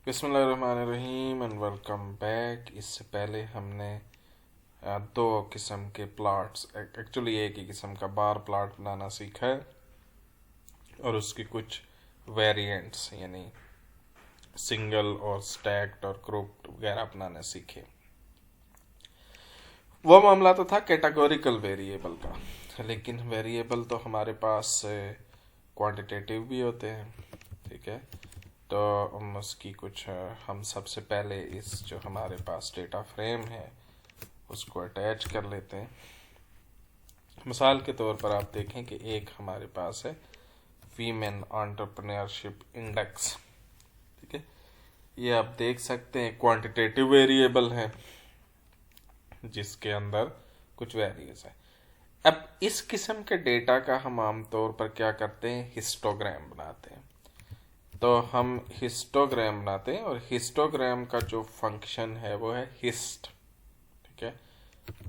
बिस्मिल्लाहिर्रहमानिर्रहीम and welcome back. इससे पहले हमने दो किस्म के प्लॉट्स, एक्चुअली एक ही किस्म का बार प्लॉट बनाना सीखा है और उसकी कुछ वेरिएंट्स यानी सिंगल और स्टैक्ड और ग्रुप्ड वगैरह बनाने सीखे। वो मामला तो था कैटेगोरिकल वेरिएबल का, लेकिन वेरिएबल तो हमारे पास क्वांटिटेटिव भी होते हैं, ठीक है। तो हम उसकी कुछ हम सबसे पहले इस जो हमारे पास डेटा फ्रेम है उसको अटैच कर लेते हैं। मिसाल के तौर पर आप देखें कि एक हमारे पास है वीमेन एंटरप्रेन्योरशिप इंडेक्स, ठीक है। ये आप देख सकते हैं क्वांटिटेटिव वेरिएबल है जिसके अंदर कुछ वैल्यूज है। अब इस किस्म के डेटा का हम आमतौर पर क्या करते हैं, हिस्टोग्राम बनाते हैं। तो हम हिस्टोग्राम बनाते हैं और हिस्टोग्राम का जो फंक्शन है वो है हिस्ट, ठीक है।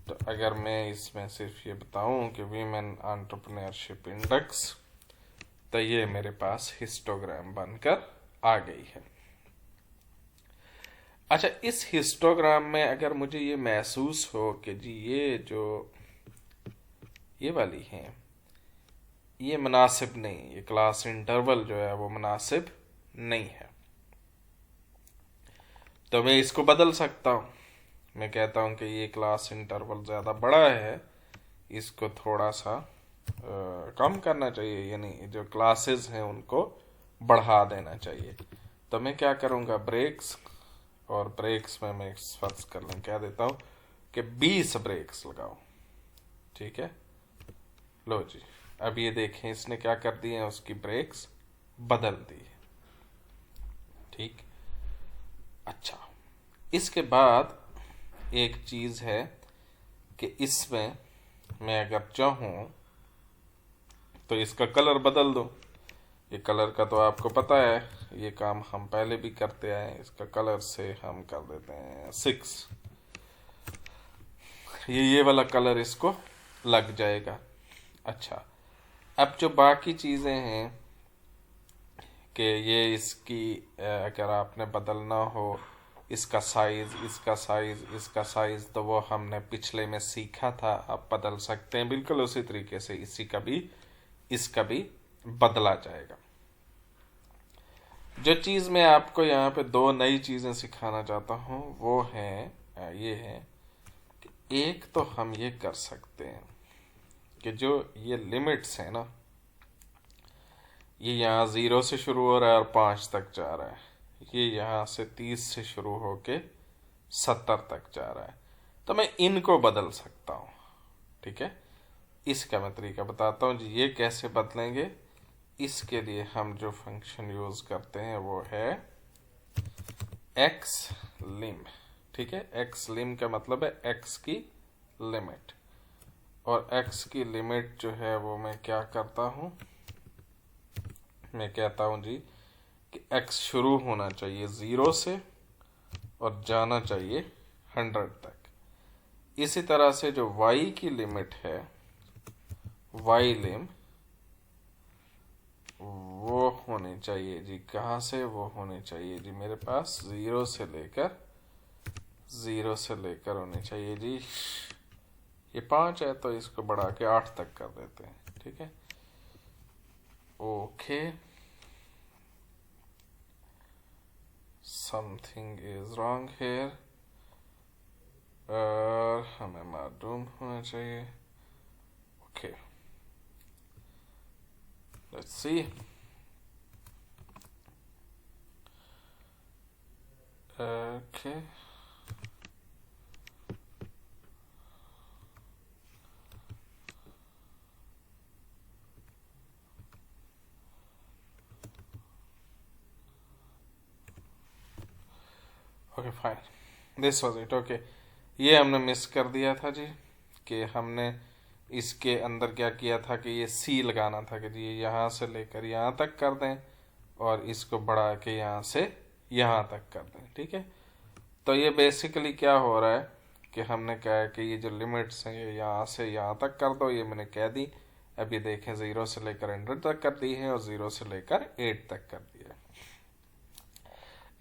तो अगर मैं इसमें सिर्फ ये बताऊं कि वीमेन एंटरप्रेन्योरशिप इंडेक्स, तो ये मेरे पास हिस्टोग्राम बनकर आ गई है। अच्छा, इस हिस्टोग्राम में अगर मुझे ये महसूस हो कि जी ये जो ये वाली है ये मुनासिब नहीं, ये क्लास इंटरवल जो है वो मुनासिब नहीं है, तो मैं इसको बदल सकता हूँ। मैं कहता हूँ कि ये क्लास इंटरवल ज़्यादा बड़ा है, इसको थोड़ा सा कम करना चाहिए, यानी जो क्लासेस हैं उनको बढ़ा देना चाहिए। तो मैं क्या करूँगा, ब्रेक्स, और ब्रेक्स में मैं फर्ज कर लें क्या देता हूँ कि 20 ब्रेक्स लगाओ, ठीक है। लो जी, अब ये देखें इसने क्या कर दिए हैं, उसकी ब्रेक्स बदल दी है, ठीक। अच्छा, इसके बाद एक चीज है कि इसमें मैं अगर चाहूं तो इसका कलर बदल दूं। ये कलर का तो आपको पता है, ये काम हम पहले भी करते आए। इसका कलर से हम कर देते हैं 6, ये वाला कलर इसको लग जाएगा। अच्छा, अब जो बाकी चीजें हैं कि ये इसकी अगर आपने बदलना हो इसका साइज, इसका साइज, इसका साइज, तो वो हमने पिछले में सीखा था, आप बदल सकते हैं बिल्कुल उसी तरीके से इसका भी बदला जाएगा। जो चीज मैं आपको यहाँ पे दो नई चीजें सिखाना चाहता हूँ वो है ये है कि एक तो हम ये कर सकते हैं कि जो ये लिमिट्स है ना, ये यहाँ 0 से शुरू हो रहा है और 5 तक जा रहा है, ये यहाँ से 30 से शुरू होके 70 तक जा रहा है, तो मैं इनको बदल सकता हूँ, ठीक है। इसका मैं तरीका बताता हूँ जी, ये कैसे बदलेंगे। इसके लिए हम जो फंक्शन यूज करते हैं वो है एक्स लिम, ठीक है। एक्स लिम का मतलब है एक्स की लिमिट, और एक्स की लिमिट जो है वो मैं क्या करता हूँ, मैं कहता हूँ जी कि x शुरू होना चाहिए 0 से और जाना चाहिए 100 तक। इसी तरह से जो y की लिमिट है, y लिम, वो होनी चाहिए जी, कहाँ से वो होनी चाहिए जी, मेरे पास 0 से लेकर होनी चाहिए जी, ये 5 है तो इसको बढ़ा के 8 तक कर देते हैं, ठीक है। Okay, something is wrong here, हमें मालूम होना चाहिए। Okay, let's see. Okay. Okay fine, this was it. Okay, ये हमने मिस कर दिया था जी कि हमने इसके अंदर क्या किया था कि ये सी लगाना था कि जी यहाँ से लेकर यहाँ तक कर दें और इसको बढ़ा के यहाँ से यहाँ तक कर दें, ठीक है। तो ये बेसिकली क्या हो रहा है कि हमने कहा है कि ये जो लिमिट्स हैं ये यहाँ से यहाँ तक कर दो, ये मैंने कह दी। अब ये देखें 0 से लेकर 100 तक कर दी है और 0 से लेकर 8 तक कर दिया।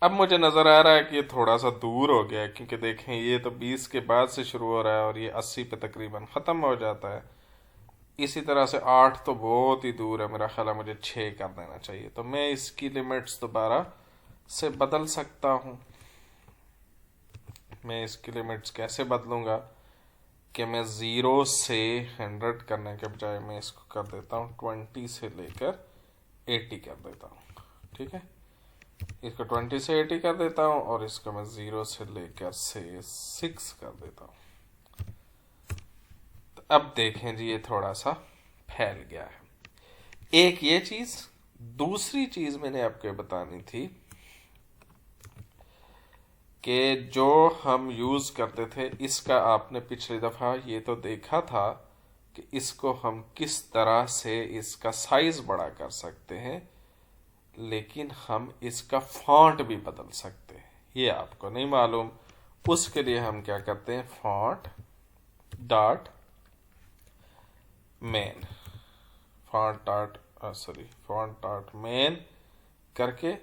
अब मुझे नजर आ रहा है कि ये थोड़ा सा दूर हो गया है, क्योंकि देखें ये तो 20 के बाद से शुरू हो रहा है और ये 80 पे तकरीबन खत्म हो जाता है। इसी तरह से 8 तो बहुत ही दूर है, मेरा ख्याल है मुझे 6 कर देना चाहिए। तो मैं इसकी लिमिट्स दोबारा से बदल सकता हूं। मैं इसकी लिमिट्स कैसे बदलूंगा कि मैं 0 से 100 करने के बजाय मैं इसको कर देता हूँ 20 से लेकर 80 कर देता हूँ। ठीक है, इसको 20 से 80 कर देता हूँ और इसको मैं 0 से लेकर से 6 कर देता हूँ। तो अब देखें जी, ये थोड़ा सा फैल गया है। एक ये चीज, दूसरी चीज मैंने आपको बतानी थी कि जो हम यूज करते थे, इसका आपने पिछली दफा ये तो देखा था कि इसको हम किस तरह से इसका साइज बड़ा कर सकते हैं, लेकिन हम इसका फॉन्ट भी बदल सकते हैं। ये आपको नहीं मालूम। उसके लिए हम क्या करते हैं, font dot main, font dot main करके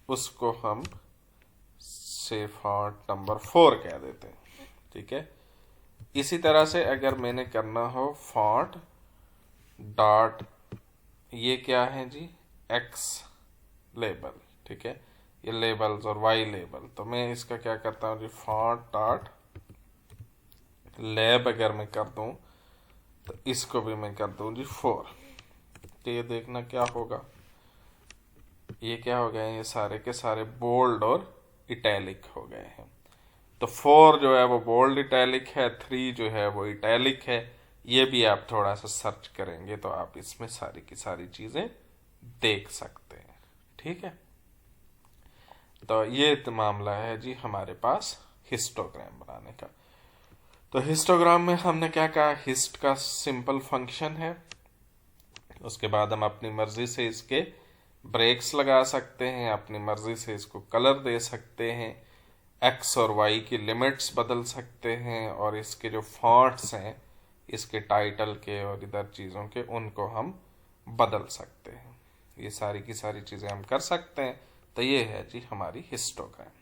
उसको हम से फॉन्ट नंबर 4 कह देते हैं। ठीक है, इसी तरह से अगर मैंने करना हो फॉन्ट डॉट, ये क्या है जी, एक्स लेबल। ठीक है, ये लेबल्स और वाई लेबल, तो मैं इसका क्या करता हूँ जी, फॉन्ट डॉट लैब अगर मैं कर दूं तो इसको भी मैं कर दूं जी 4। तो ये देखना क्या होगा, ये क्या हो गए, ये सारे के सारे बोल्ड और इटैलिक हो गए हैं। तो 4 जो है वो बोल्ड इटैलिक है, 3 जो है वो इटैलिक है। ये भी आप थोड़ा सा सर्च करेंगे तो आप इसमें सारी की सारी चीजें देख सकते हैं। ठीक है, तो ये तो मामला है जी हमारे पास हिस्टोग्राम बनाने का। तो हिस्टोग्राम में हमने क्या कहा, हिस्ट का सिंपल फंक्शन है। उसके बाद हम अपनी मर्जी से इसके ब्रेक्स लगा सकते हैं, अपनी मर्जी से इसको कलर दे सकते हैं, एक्स और वाई की लिमिट्स बदल सकते हैं, और इसके जो फॉन्ट्स हैं इसके टाइटल के और इधर चीज़ों के, उनको हम बदल सकते हैं। ये सारी की सारी चीज़ें हम कर सकते हैं। तो ये है जी हमारी हिस्टोग्राम।